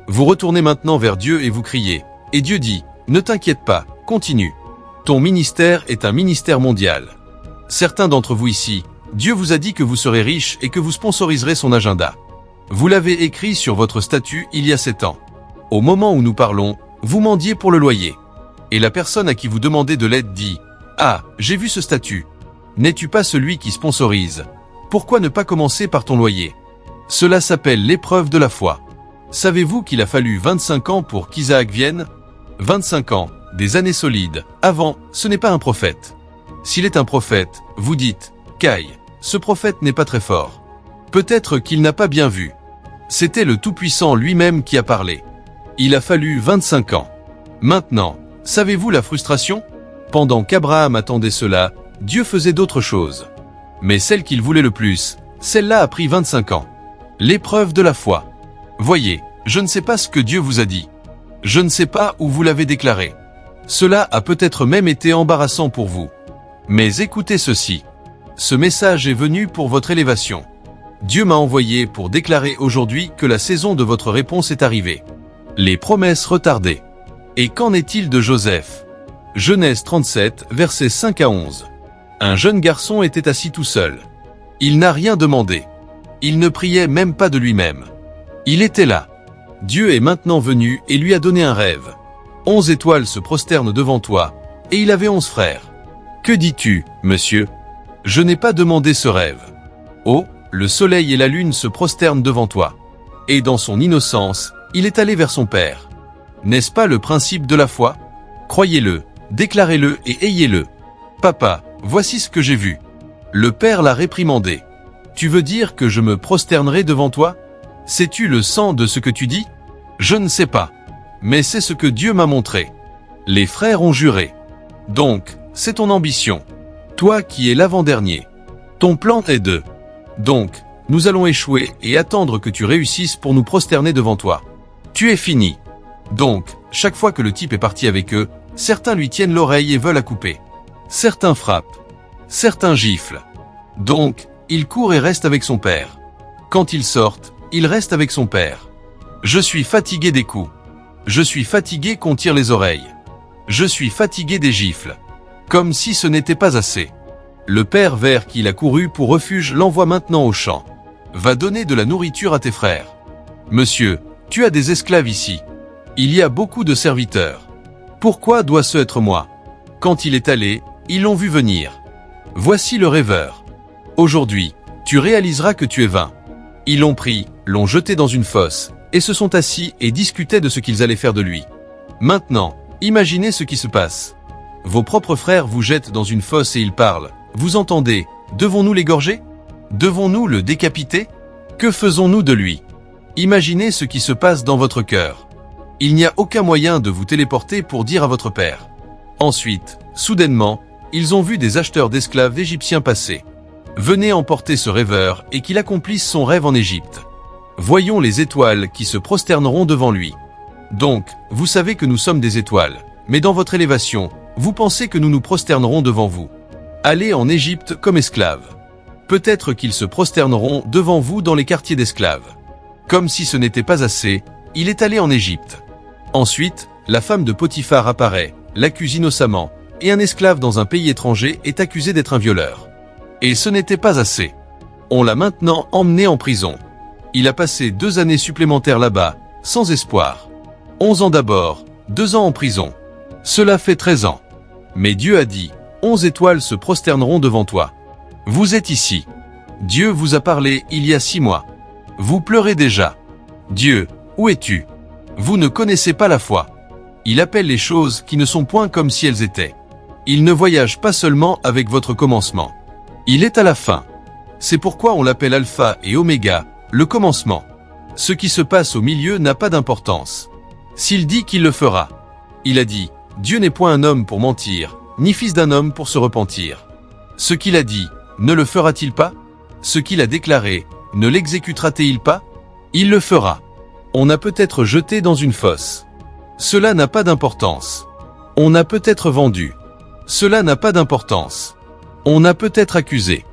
A: Vous retournez maintenant vers Dieu et vous criez. Et Dieu dit, ne t'inquiète pas, continue. Ton ministère est un ministère mondial. Certains d'entre vous ici, Dieu vous a dit que vous serez riche et que vous sponsoriserez son agenda. Vous l'avez écrit sur votre statut il y a 7 ans. Au moment où nous parlons, vous mendiez pour le loyer. Et la personne à qui vous demandez de l'aide dit « Ah, j'ai vu ce statut. N'es-tu pas celui qui sponsorise? Pourquoi ne pas commencer par ton loyer ?» Cela s'appelle l'épreuve de la foi. Savez-vous qu'il a fallu 25 ans pour qu'Isaac vienne? 25 ans, des années solides. Avant, ce n'est pas un prophète. S'il est un prophète, vous dites « Caille, ce prophète n'est pas très fort. Peut-être qu'il n'a pas bien vu. » C'était le Tout-Puissant lui-même qui a parlé. Il a fallu 25 ans. Maintenant, savez-vous la frustration? Pendant qu'Abraham attendait cela, Dieu faisait d'autres choses. Mais celle qu'il voulait le plus, celle-là a pris 25 ans. L'épreuve de la foi. Voyez, je ne sais pas ce que Dieu vous a dit. Je ne sais pas où vous l'avez déclaré. Cela a peut-être même été embarrassant pour vous. Mais écoutez ceci. Ce message est venu pour votre élévation. Dieu m'a envoyé pour déclarer aujourd'hui que la saison de votre réponse est arrivée. Les promesses retardées. Et qu'en est-il de Joseph? Genèse 37, versets 5 à 11. Un jeune garçon était assis tout seul. Il n'a rien demandé. Il ne priait même pas de lui-même. Il était là. Dieu est maintenant venu et lui a donné un rêve. 11 étoiles se prosternent devant toi, et il avait 11 frères. Que dis-tu, monsieur? Je n'ai pas demandé ce rêve. Oh, le soleil et la lune se prosternent devant toi. Et dans son innocence, il est allé vers son père. N'est-ce pas le principe de la foi? Croyez-le, déclarez-le et ayez-le. Papa, voici ce que j'ai vu. Le père l'a réprimandé. Tu veux dire que je me prosternerai devant toi? Sais-tu le sens de ce que tu dis? Je ne sais pas. Mais c'est ce que Dieu m'a montré. Les frères ont juré. Donc, c'est ton ambition. Toi qui es l'avant-dernier. Ton plan est de. Donc, nous allons échouer et attendre que tu réussisses pour nous prosterner devant toi. Tu es fini. Donc, chaque fois que le type est parti avec eux, certains lui tiennent l'oreille et veulent la couper. Certains frappent. Certains giflent. Donc, il court et reste avec son père. Quand ils sortent, il reste avec son père. Je suis fatigué des coups. Je suis fatigué qu'on tire les oreilles. Je suis fatigué des gifles. Comme si ce n'était pas assez. Le père vers qui il a couru pour refuge l'envoie maintenant au champ. Va donner de la nourriture à tes frères. Monsieur, tu as des esclaves ici. Il y a beaucoup de serviteurs. Pourquoi doit-ce être moi? Quand il est allé, ils l'ont vu venir. Voici le rêveur. Aujourd'hui, tu réaliseras que tu es vain. Ils l'ont pris, l'ont jeté dans une fosse, et se sont assis et discutaient de ce qu'ils allaient faire de lui. Maintenant, imaginez ce qui se passe. Vos propres frères vous jettent dans une fosse et ils parlent. Vous entendez, devons-nous l'égorger? Devons-nous le décapiter? Que faisons-nous de lui? Imaginez ce qui se passe dans votre cœur. Il n'y a aucun moyen de vous téléporter pour dire à votre père. Ensuite, soudainement, ils ont vu des acheteurs d'esclaves égyptiens passer. Venez emporter ce rêveur et qu'il accomplisse son rêve en Égypte. Voyons les étoiles qui se prosterneront devant lui. Donc, vous savez que nous sommes des étoiles, mais dans votre élévation, vous pensez que nous nous prosternerons devant vous. Allez en Égypte comme esclaves. Peut-être qu'ils se prosterneront devant vous dans les quartiers d'esclaves. Comme si ce n'était pas assez, il est allé en Égypte. Ensuite, la femme de Potiphar apparaît, l'accuse innocemment, et un esclave dans un pays étranger est accusé d'être un violeur. Et ce n'était pas assez. On l'a maintenant emmené en prison. Il a passé 2 années supplémentaires là-bas, sans espoir. 11 ans d'abord, 2 ans en prison. Cela fait 13 ans. Mais Dieu a dit, 11 étoiles se prosterneront devant toi. Vous êtes ici. Dieu vous a parlé il y a 6 mois. Vous pleurez déjà. Dieu, où es-tu? Vous ne connaissez pas la foi. Il appelle les choses qui ne sont point comme si elles étaient. Il ne voyage pas seulement avec votre commencement. Il est à la fin. C'est pourquoi on l'appelle Alpha et Oméga, le commencement. Ce qui se passe au milieu n'a pas d'importance. S'il dit qu'il le fera. Il a dit, Dieu n'est point un homme pour mentir, ni fils d'un homme pour se repentir. Ce qu'il a dit, ne le fera-t-il pas? Ce qu'il a déclaré, ne l'exécutera-t-il pas? Il le fera. On a peut-être jeté dans une fosse. Cela n'a pas d'importance. On a peut-être vendu. Cela n'a pas d'importance. On a peut-être accusé.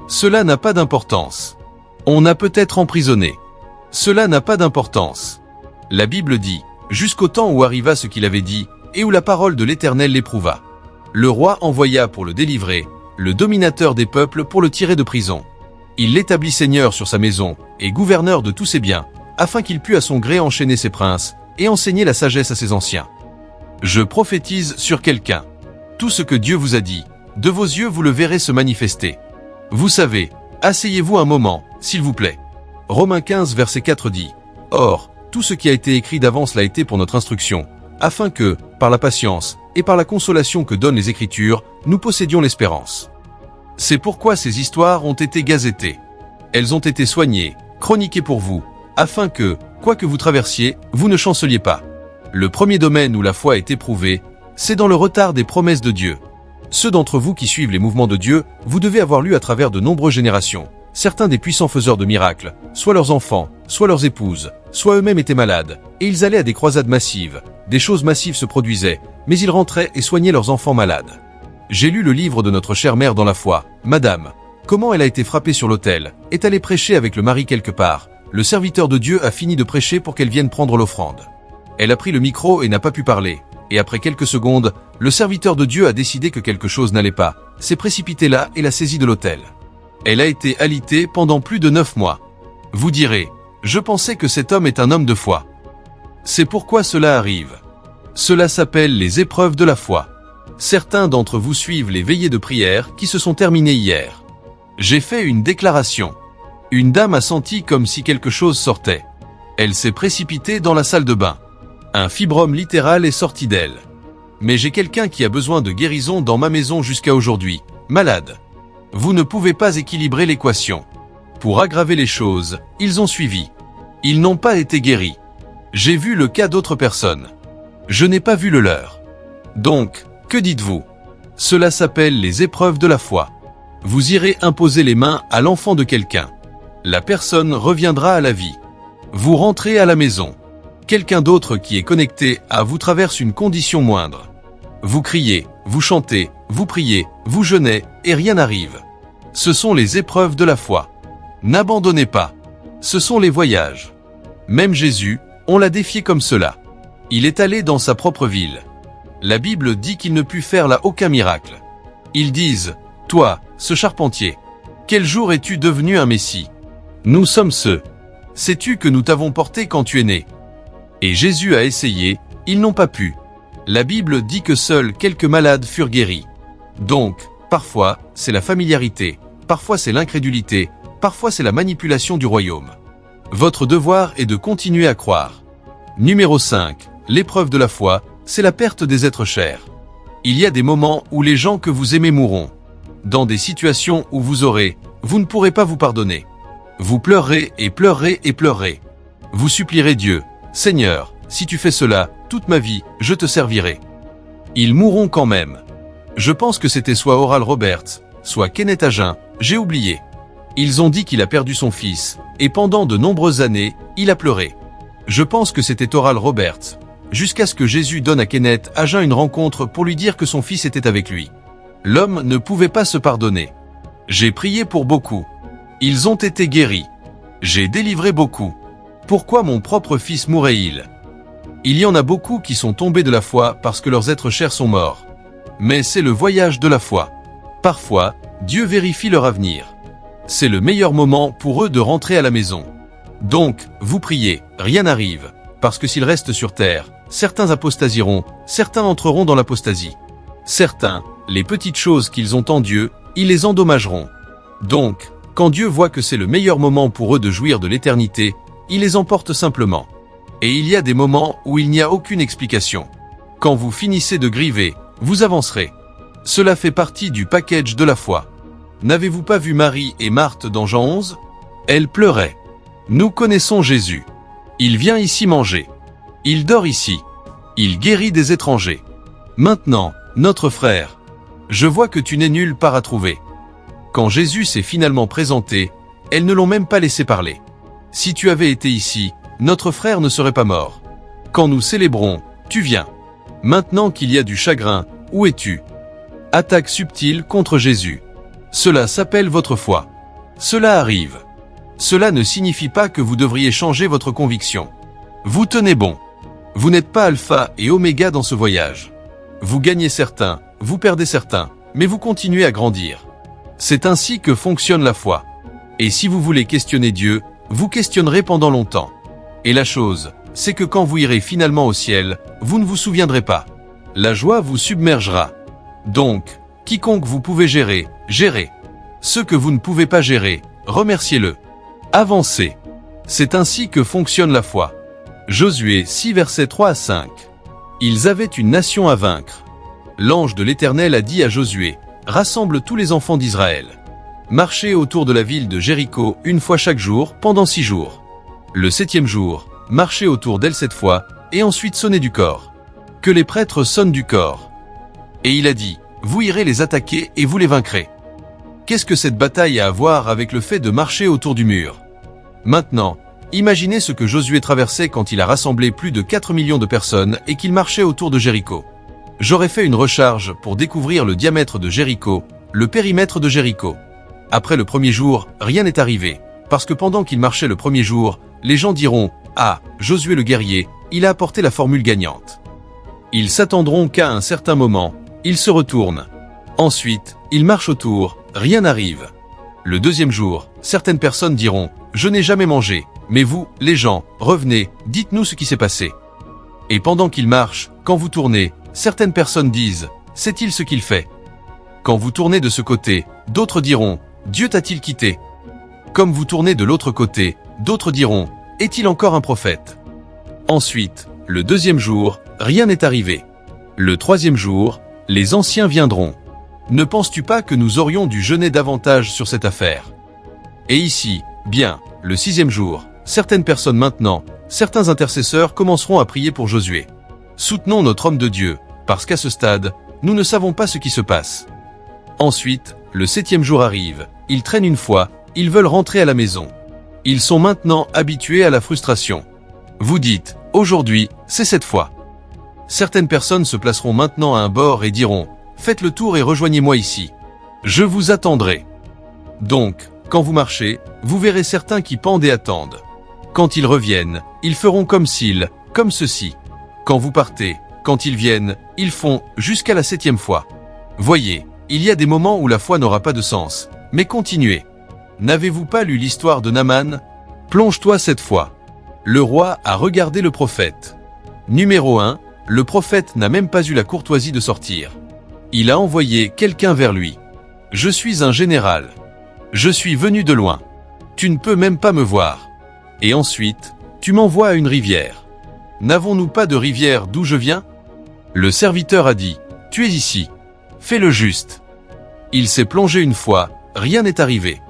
A: Cela n'a pas d'importance. On a peut-être emprisonné. Cela n'a pas d'importance. La Bible dit, jusqu'au temps où arriva ce qu'il avait dit, et où la parole de l'Éternel l'éprouva. Le roi envoya pour le délivrer, le dominateur des peuples pour le tirer de prison. Il l'établit seigneur sur sa maison, et gouverneur de tous ses biens, afin qu'il pût à son gré enchaîner ses princes, et enseigner la sagesse à ses anciens. Je prophétise sur quelqu'un. Tout ce que Dieu vous a dit, de vos yeux vous le verrez se manifester. Vous savez, asseyez-vous un moment, s'il vous plaît. Romains 15 verset 4 dit, « Or, tout ce qui a été écrit d'avance l'a été pour notre instruction, afin que, par la patience, et par la consolation que donnent les Écritures, nous possédions l'espérance. » C'est pourquoi ces histoires ont été gazettées. Elles ont été soignées, chroniquées pour vous, afin que, quoi que vous traversiez, vous ne chanceliez pas. Le premier domaine où la foi est éprouvée, c'est dans le retard des promesses de Dieu. Ceux d'entre vous qui suivent les mouvements de Dieu, vous devez avoir lu à travers de nombreuses générations. Certains des puissants faiseurs de miracles, soit leurs enfants, soit leurs épouses, soit eux-mêmes étaient malades, et ils allaient à des croisades massives. Des choses massives se produisaient, mais ils rentraient et soignaient leurs enfants malades. J'ai lu le livre de notre chère mère dans la foi, Madame. Comment elle a été frappée sur l'autel, est allée prêcher avec le mari quelque part. Le serviteur de Dieu a fini de prêcher pour qu'elle vienne prendre l'offrande. Elle a pris le micro et n'a pas pu parler. Et après quelques secondes, le serviteur de Dieu a décidé que quelque chose n'allait pas, s'est précipité là et l'a saisie de l'autel. Elle a été alitée pendant plus de 9 mois. Vous direz, je pensais que cet homme est un homme de foi. C'est pourquoi cela arrive. Cela s'appelle les épreuves de la foi. Certains d'entre vous suivent les veillées de prière qui se sont terminées hier. J'ai fait une déclaration. Une dame a senti comme si quelque chose sortait. Elle s'est précipitée dans la salle de bain. Un fibrome littéral est sorti d'elle. Mais j'ai quelqu'un qui a besoin de guérison dans ma maison jusqu'à aujourd'hui, malade. Vous ne pouvez pas équilibrer l'équation. Pour aggraver les choses, ils ont suivi. Ils n'ont pas été guéris. J'ai vu le cas d'autres personnes. Je n'ai pas vu le leur. Donc, que dites-vous? Cela s'appelle les épreuves de la foi. Vous irez imposer les mains à l'enfant de quelqu'un. La personne reviendra à la vie. Vous rentrez à la maison. Quelqu'un d'autre qui est connecté à vous traverse une condition moindre. Vous criez, vous chantez, vous priez, vous jeûnez, et rien n'arrive. Ce sont les épreuves de la foi. N'abandonnez pas. Ce sont les voyages. Même Jésus, on l'a défié comme cela. Il est allé dans sa propre ville. La Bible dit qu'il ne put faire là aucun miracle. Ils disent, « Toi, ce charpentier, quel jour es-tu devenu un Messie? Nous sommes ceux. Sais-tu que nous t'avons porté quand tu es né? » Et Jésus a essayé, ils n'ont pas pu. La Bible dit que seuls quelques malades furent guéris. Donc, parfois, c'est la familiarité, parfois c'est l'incrédulité, parfois c'est la manipulation du royaume. Votre devoir est de continuer à croire. Numéro 5. L'épreuve de la foi, c'est la perte des êtres chers. Il y a des moments où les gens que vous aimez mourront. Dans des situations où vous ne pourrez pas vous pardonner. Vous pleurerez et pleurerez et pleurerez. Vous supplierez Dieu. Seigneur, si tu fais cela, toute ma vie, je te servirai. Ils mourront quand même. Je pense que c'était soit Oral Roberts, soit Kenneth Hagin, j'ai oublié. Ils ont dit qu'il a perdu son fils, et pendant de nombreuses années, il a pleuré. Je pense que c'était Oral Roberts, jusqu'à ce que Jésus donne à Kenneth Hagin une rencontre pour lui dire que son fils était avec lui. L'homme ne pouvait pas se pardonner. J'ai prié pour beaucoup. Ils ont été guéris. J'ai délivré beaucoup. Pourquoi mon propre fils mourrait-il? Il y en a beaucoup qui sont tombés de la foi parce que leurs êtres chers sont morts. Mais c'est le voyage de la foi. Parfois, Dieu vérifie leur avenir. C'est le meilleur moment pour eux de rentrer à la maison. Donc, vous priez, rien n'arrive, parce que s'ils restent sur terre, certains apostasieront, certains entreront dans l'apostasie. Certains, les petites choses qu'ils ont en Dieu, ils les endommageront. Donc, quand Dieu voit que c'est le meilleur moment pour eux de jouir de l'éternité, il les emporte simplement. Et il y a des moments où il n'y a aucune explication. Quand vous finissez de griver, vous avancerez. Cela fait partie du package de la foi. N'avez-vous pas vu Marie et Marthe dans Jean 11? Elles pleuraient. Nous connaissons Jésus. Il vient ici manger. Il dort ici. Il guérit des étrangers. Maintenant, notre frère, je vois que tu n'es nulle part à trouver. Quand Jésus s'est finalement présenté, elles ne l'ont même pas laissé parler. Si tu avais été ici, notre frère ne serait pas mort. Quand nous célébrons, tu viens. Maintenant qu'il y a du chagrin, où es-tu? Attaque subtile contre Jésus. Cela s'appelle votre foi. Cela arrive. Cela ne signifie pas que vous devriez changer votre conviction. Vous tenez bon. Vous n'êtes pas alpha et oméga dans ce voyage. Vous gagnez certains, vous perdez certains, mais vous continuez à grandir. C'est ainsi que fonctionne la foi. Et si vous voulez questionner Dieu, vous questionnerez pendant longtemps. Et la chose, c'est que quand vous irez finalement au ciel, vous ne vous souviendrez pas. La joie vous submergera. Donc, quiconque vous pouvez gérer, gérez. Ce que vous ne pouvez pas gérer, remerciez-le. Avancez. C'est ainsi que fonctionne la foi. Josué 6 versets 3 à 5. Ils avaient une nation à vaincre. L'ange de l'Éternel a dit à Josué, rassemble tous les enfants d'Israël. Marchez autour de la ville de Jéricho une fois chaque jour pendant 6 jours. Le 7e jour, marchez autour d'elle 7 fois, et ensuite sonnez du cor. Que les prêtres sonnent du cor. Et il a dit, vous irez les attaquer et vous les vaincrez. Qu'est-ce que cette bataille a à voir avec le fait de marcher autour du mur? Maintenant, imaginez ce que Josué traversait quand il a rassemblé plus de 4 millions de personnes et qu'il marchait autour de Jéricho. J'aurais fait une recharge pour découvrir le diamètre de Jéricho, le périmètre de Jéricho. Après le premier jour, rien n'est arrivé, parce que pendant qu'il marchait le premier jour, les gens diront « Ah, Josué le guerrier, il a apporté la formule gagnante ». Ils s'attendront qu'à un certain moment, ils se retournent. Ensuite, ils marchent autour, rien n'arrive. Le deuxième jour, certaines personnes diront « Je n'ai jamais mangé, mais vous, les gens, revenez, dites-nous ce qui s'est passé ». Et pendant qu'ils marchent, quand vous tournez, certaines personnes disent « C'est-il ce qu'il fait ?» Quand vous tournez de ce côté, d'autres diront « Dieu t'a-t-il quitté ?» Comme vous tournez de l'autre côté, d'autres diront « Est-il encore un prophète ?» Ensuite, le deuxième jour, rien n'est arrivé. Le troisième jour, les anciens viendront. Ne penses-tu pas que nous aurions dû jeûner davantage sur cette affaire? Et ici, bien, le 6e jour, certaines personnes maintenant, certains intercesseurs commenceront à prier pour Josué. Soutenons notre homme de Dieu, parce qu'à ce stade, nous ne savons pas ce qui se passe. Ensuite, le 7e jour arrive, ils traînent une fois, ils veulent rentrer à la maison. Ils sont maintenant habitués à la frustration. Vous dites, aujourd'hui, c'est cette fois. Certaines personnes se placeront maintenant à un bord et diront, faites le tour et rejoignez-moi ici. Je vous attendrai. Donc, quand vous marchez, vous verrez certains qui pendent et attendent. Quand ils reviennent, ils feront comme ceci. Quand vous partez, quand ils viennent, ils font jusqu'à la 7e fois. Voyez, il y a des moments où la foi n'aura pas de sens, mais continuez. N'avez-vous pas lu l'histoire de Naaman? Plonge-toi cette fois. Le roi a regardé le prophète. Numéro 1, le prophète n'a même pas eu la courtoisie de sortir. Il a envoyé quelqu'un vers lui. Je suis un général. Je suis venu de loin. Tu ne peux même pas me voir. Et ensuite, tu m'envoies à une rivière. N'avons-nous pas de rivière d'où je viens? Le serviteur a dit, tu es ici. Fais le juste. Il s'est plongé une fois, rien n'est arrivé.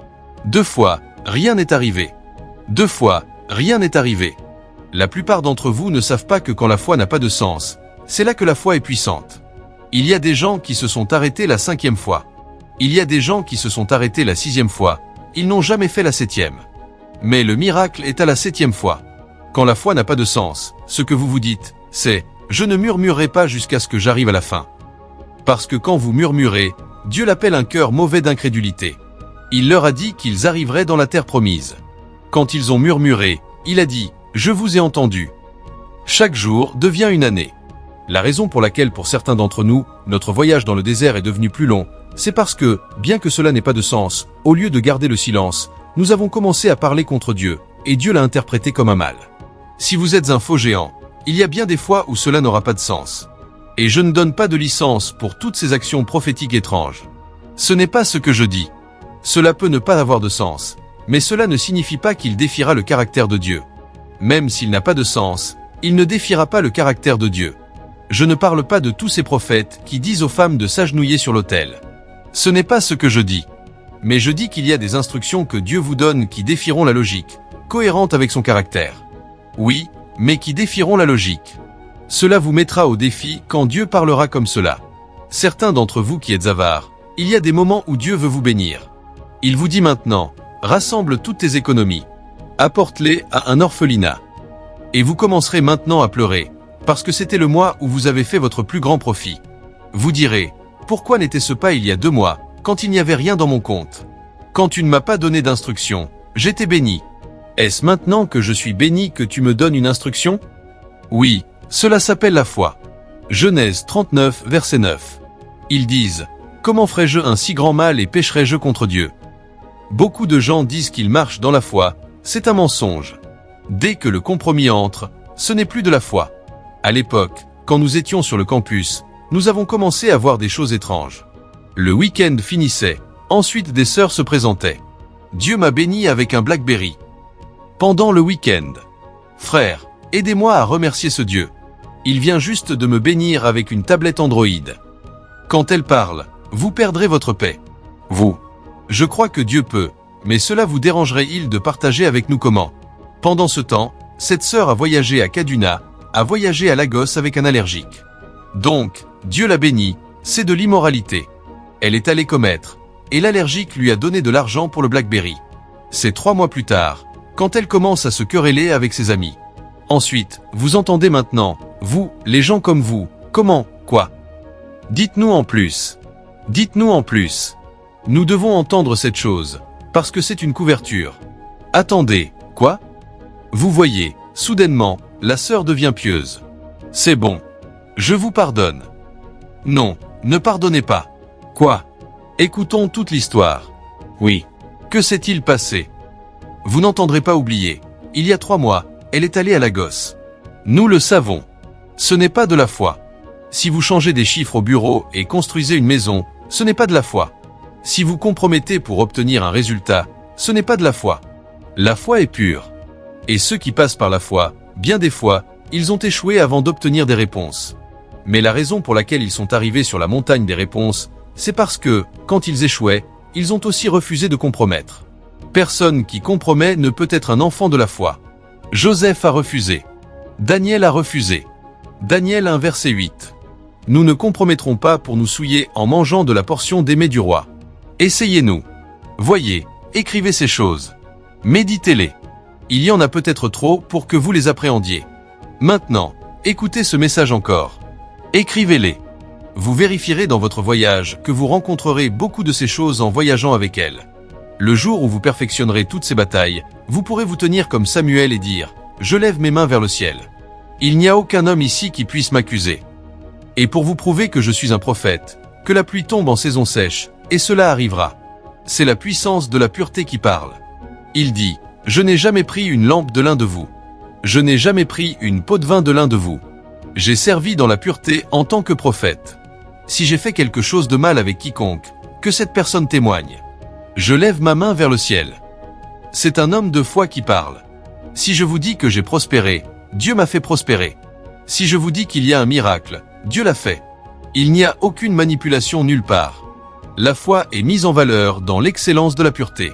A: 2 fois, rien n'est arrivé. 2 fois, rien n'est arrivé. La plupart d'entre vous ne savent pas que quand la foi n'a pas de sens, c'est là que la foi est puissante. Il y a des gens qui se sont arrêtés la 5e fois. Il y a des gens qui se sont arrêtés la 6e fois. Ils n'ont jamais fait la 7e. Mais le miracle est à la 7e fois. Quand la foi n'a pas de sens, ce que vous vous dites, c'est « Je ne murmurerai pas jusqu'à ce que j'arrive à la fin ». Parce que quand vous murmurez, Dieu l'appelle un cœur mauvais d'incrédulité. Il leur a dit qu'ils arriveraient dans la terre promise. Quand ils ont murmuré, il a dit « Je vous ai entendu ». Chaque jour devient une année. La raison pour laquelle pour certains d'entre nous, notre voyage dans le désert est devenu plus long, c'est parce que, bien que cela n'ait pas de sens, au lieu de garder le silence, nous avons commencé à parler contre Dieu, et Dieu l'a interprété comme un mal. Si vous êtes un faux géant, il y a bien des fois où cela n'aura pas de sens. Et je ne donne pas de licence pour toutes ces actions prophétiques étranges. Ce n'est pas ce que je dis. Cela peut ne pas avoir de sens, mais cela ne signifie pas qu'il défiera le caractère de Dieu. Même s'il n'a pas de sens, il ne défiera pas le caractère de Dieu. Je ne parle pas de tous ces prophètes qui disent aux femmes de s'agenouiller sur l'autel. Ce n'est pas ce que je dis. Mais je dis qu'il y a des instructions que Dieu vous donne qui défieront la logique, cohérente avec son caractère. Oui, mais qui défieront la logique. Cela vous mettra au défi quand Dieu parlera comme cela. Certains d'entre vous qui êtes avares, il y a des moments où Dieu veut vous bénir. Il vous dit maintenant, rassemble toutes tes économies. Apporte-les à un orphelinat. Et vous commencerez maintenant à pleurer, parce que c'était le mois où vous avez fait votre plus grand profit. Vous direz, pourquoi n'était-ce pas il y a 2 mois, quand il n'y avait rien dans mon compte? Quand tu ne m'as pas donné d'instruction, j'étais béni. Est-ce maintenant que je suis béni que tu me donnes une instruction? Oui, cela s'appelle la foi. Genèse 39, verset 9. Ils disent, comment ferais-je un si grand mal et pécherais-je contre Dieu? Beaucoup de gens disent qu'ils marchent dans la foi, c'est un mensonge. Dès que le compromis entre, ce n'est plus de la foi. À l'époque, quand nous étions sur le campus, nous avons commencé à voir des choses étranges. Le week-end finissait, ensuite des sœurs se présentaient. Dieu m'a béni avec un BlackBerry. Pendant le week-end. Frère, aidez-moi à remercier ce Dieu. Il vient juste de me bénir avec une tablette Android. Quand elle parle, vous perdrez votre paix. Vous. Je crois que Dieu peut, mais cela vous dérangerait-il de partager avec nous comment? Pendant ce temps, cette sœur a voyagé à Kaduna, a voyagé à Lagos avec un allergique. Donc, Dieu l'a bénie, c'est de l'immoralité. Elle est allée commettre, et l'allergique lui a donné de l'argent pour le BlackBerry. C'est 3 mois plus tard, quand elle commence à se quereller avec ses amis. Ensuite, vous entendez maintenant, vous, les gens comme vous, comment, quoi? Dites-nous en plus. Dites-nous en plus. Nous devons entendre cette chose, parce que c'est une couverture. Attendez, quoi? Vous voyez, soudainement, la sœur devient pieuse. C'est bon. Je vous pardonne. Non, ne pardonnez pas. Quoi? Écoutons toute l'histoire. Oui. Que s'est-il passé? Vous n'entendrez pas oublier. Il y a 3 mois, elle est allée à Lagos. Nous le savons. Ce n'est pas de la foi. Si vous changez des chiffres au bureau et construisez une maison, ce n'est pas de la foi. Si vous compromettez pour obtenir un résultat, ce n'est pas de la foi. La foi est pure. Et ceux qui passent par la foi, bien des fois, ils ont échoué avant d'obtenir des réponses. Mais la raison pour laquelle ils sont arrivés sur la montagne des réponses, c'est parce que, quand ils échouaient, ils ont aussi refusé de compromettre. Personne qui compromet ne peut être un enfant de la foi. Joseph a refusé. Daniel a refusé. Daniel 1 verset 8. Nous ne compromettrons pas pour nous souiller en mangeant de la portion d'aimé du roi. Essayez-nous. Voyez, écrivez ces choses. Méditez-les. Il y en a peut-être trop pour que vous les appréhendiez. Maintenant, écoutez ce message encore. Écrivez-les. Vous vérifierez dans votre voyage que vous rencontrerez beaucoup de ces choses en voyageant avec elles. Le jour où vous perfectionnerez toutes ces batailles, vous pourrez vous tenir comme Samuel et dire « Je lève mes mains vers le ciel. Il n'y a aucun homme ici qui puisse m'accuser. » Et pour vous prouver que je suis un prophète, que la pluie tombe en saison sèche, et cela arrivera. C'est la puissance de la pureté qui parle. Il dit « Je n'ai jamais pris une lampe de l'un de vous. Je n'ai jamais pris une pot de vin de l'un de vous. J'ai servi dans la pureté en tant que prophète. Si j'ai fait quelque chose de mal avec quiconque, que cette personne témoigne. Je lève ma main vers le ciel. » C'est un homme de foi qui parle. Si je vous dis que j'ai prospéré, Dieu m'a fait prospérer. Si je vous dis qu'il y a un miracle, Dieu l'a fait. Il n'y a aucune manipulation nulle part. La foi est mise en valeur dans l'excellence de la pureté.